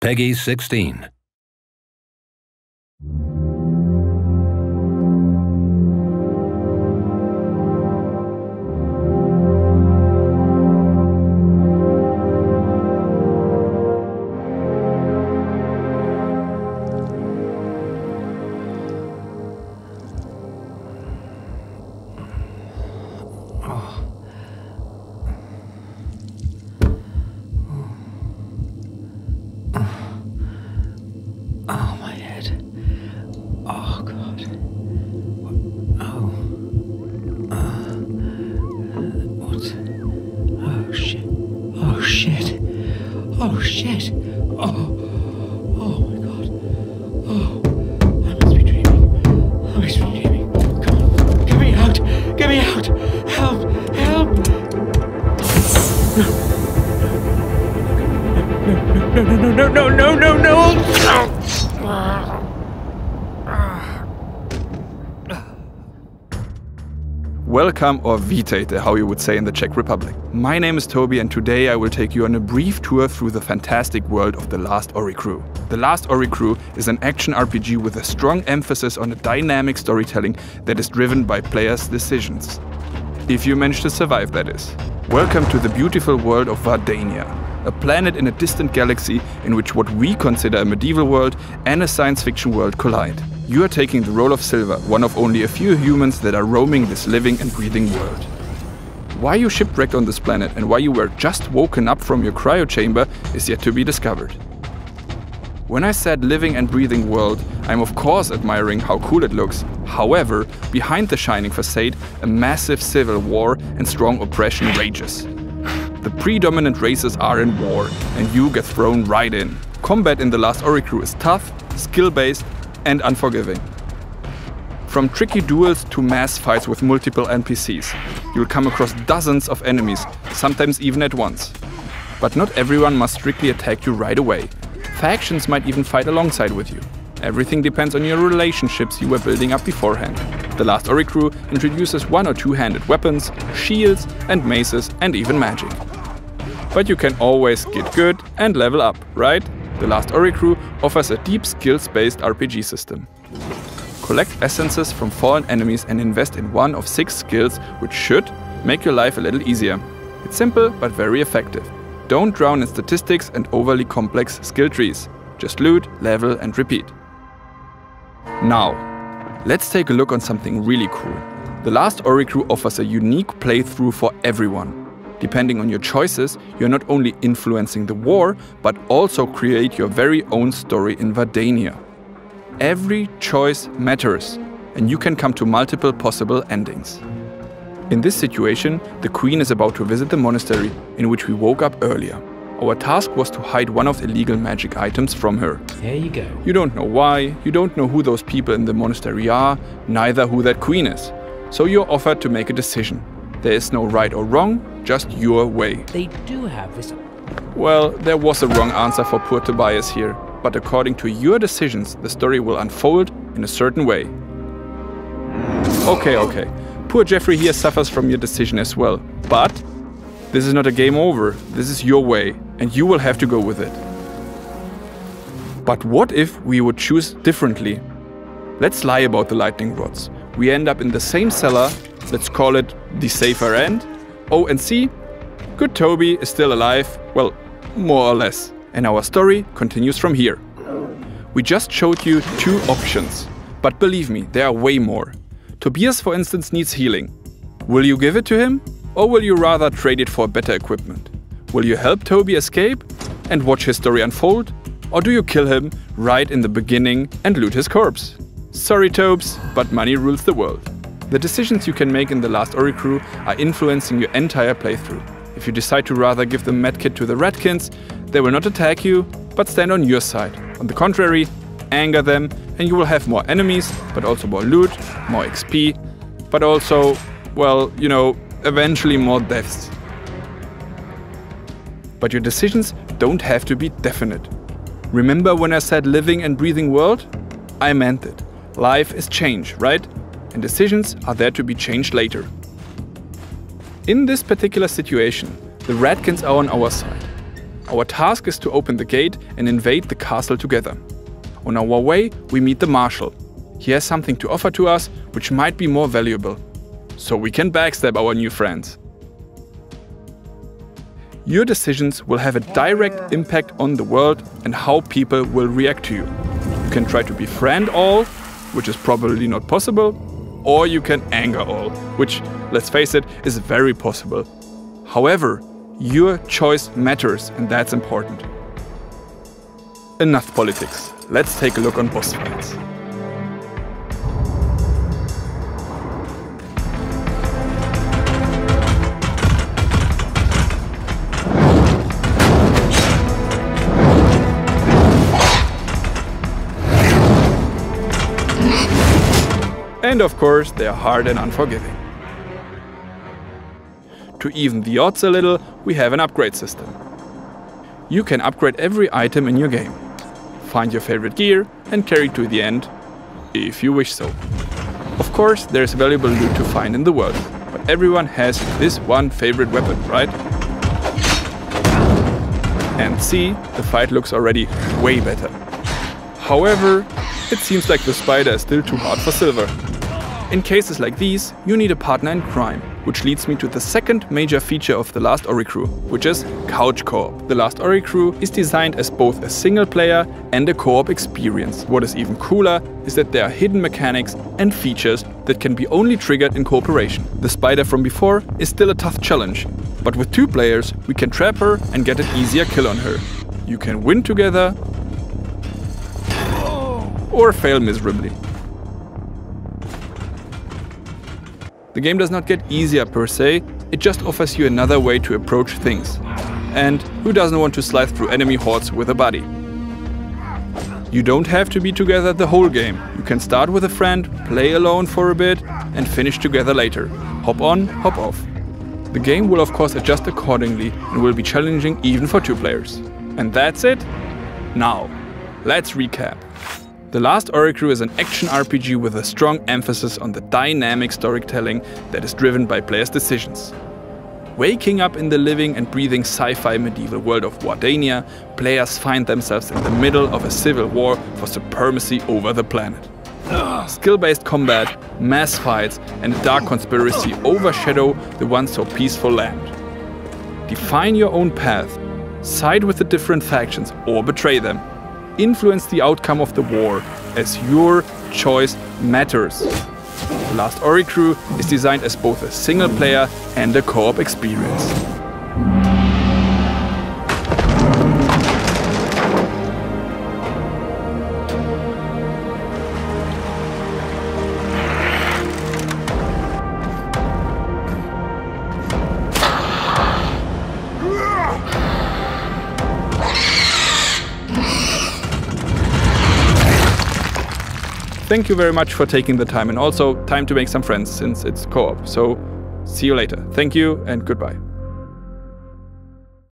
Peggy 16. Oh, my head. Oh, God. Oh. What? Oh, shit. Oh, shit. Oh, shit. Oh. Oh, my God. Oh. I must be dreaming. I must be dreaming. Come on. Get me out. Get me out. Help. Help. No. Welcome, or vítejte, how you would say in the Czech Republic. My name is Toby, and today I will take you on a brief tour through the fantastic world of The Last Oricru. The Last Oricru is an action RPG with a strong emphasis on a dynamic storytelling that is driven by players' decisions. If you manage to survive, that is. Welcome to the beautiful world of Wardania, a planet in a distant galaxy in which what we consider a medieval world and a science fiction world collide. You are taking the role of Silver, one of only a few humans that are roaming this living and breathing world. Why you shipwrecked on this planet and why you were just woken up from your cryo chamber is yet to be discovered. When I said living and breathing world, I'm of course admiring how cool it looks. However, behind the shining facade, a massive civil war and strong oppression rages. The predominant races are in war, and you get thrown right in. Combat in The Last Oricru is tough, skill-based, and unforgiving. From tricky duels to mass fights with multiple NPCs, you'll come across dozens of enemies, sometimes even at once. But not everyone must strictly attack you right away. Factions might even fight alongside with you. Everything depends on your relationships you were building up beforehand. The Last Oricru introduces one- or two-handed weapons, shields and maces, and even magic. But you can always get good and level up, right? The Last Oricru offers a deep skills-based RPG system. Collect essences from fallen enemies and invest in one of 6 skills, which should make your life a little easier. It's simple but very effective. Don't drown in statistics and overly complex skill trees. Just loot, level and repeat. Now, let's take a look on something really cool. The Last Oricru offers a unique playthrough for everyone. Depending on your choices, you're not only influencing the war, but also create your very own story in Wardania. Every choice matters, and you can come to multiple possible endings. In this situation, the Queen is about to visit the monastery in which we woke up earlier. Our task was to hide one of the illegal magic items from her. There you go. You don't know why, you don't know who those people in the monastery are, neither who that queen is. So you're offered to make a decision. There is no right or wrong, just your way. They do have this. Well, there was a wrong answer for poor Tobias here, but according to your decisions, the story will unfold in a certain way. Okay. Poor Jeffrey here suffers from your decision as well, but this is not a game over. This is your way, and you will have to go with it. But what if we would choose differently? Let's lie about the lightning rods. We end up in the same cellar. Let's call it the safer end. Oh, and see, good Toby is still alive, well, more or less. And our story continues from here. We just showed you 2 options, but believe me, there are way more. Tobias, for instance, needs healing. Will you give it to him? Or will you rather trade it for better equipment? Will you help Toby escape and watch his story unfold? Or do you kill him right in the beginning and loot his corpse? Sorry, Tobes, but money rules the world. The decisions you can make in The Last Oricru are influencing your entire playthrough. If you decide to rather give the medkit to the Ratkins, they will not attack you, but stand on your side. On the contrary, anger them, and you will have more enemies, but also more loot, more XP, but also, well, you know, eventually more deaths. But your decisions don't have to be definite. Remember when I said living and breathing world? I meant it. Life is change, right? And decisions are there to be changed later. In this particular situation, the Ratkins are on our side. Our task is to open the gate and invade the castle together. On our way, we meet the Marshal. He has something to offer to us, which might be more valuable. So we can backstab our new friends. Your decisions will have a direct impact on the world and how people will react to you. You can try to befriend all, which is probably not possible, or you can anger all, which, let's face it, is very possible. However, your choice matters, and that's important. Enough politics. Let's take a look on boss fights. And of course, they are hard and unforgiving. To even the odds a little, we have an upgrade system. You can upgrade every item in your game. Find your favorite gear and carry it to the end, if you wish so. Of course, there's valuable loot to find in the world, but everyone has this one favorite weapon, right? And see, the fight looks already way better. However, it seems like the spider is still too hard for silver. In cases like these, you need a partner in crime, which leads me to the second major feature of the Last Oricru, which is couch co-op. The Last Oricru is designed as both a single player and a co-op experience. What is even cooler is that there are hidden mechanics and features that can be only triggered in cooperation. The spider from before is still a tough challenge, but with 2 players we can trap her and get an easier kill on her. You can win together or fail miserably. The game does not get easier per se, it just offers you another way to approach things. And who doesn't want to slide through enemy hordes with a buddy? You don't have to be together the whole game. You can start with a friend, play alone for a bit, and finish together later. Hop on, hop off. The game will of course adjust accordingly and will be challenging even for 2 players. And that's it? Now, let's recap. The Last Oricru is an action RPG with a strong emphasis on the dynamic storytelling that is driven by players' decisions. Waking up in the living and breathing sci-fi medieval world of Wardania, players find themselves in the middle of a civil war for supremacy over the planet. Skill-based combat, mass fights and a dark conspiracy overshadow the once so peaceful land. Define your own path, side with the different factions or betray them. Influence the outcome of the war, as your choice matters. The Last Oricru is designed as both a single player and a co-op experience. Thank you very much for taking the time, and also time to make some friends since it's co-op. So see you later. Thank you and goodbye.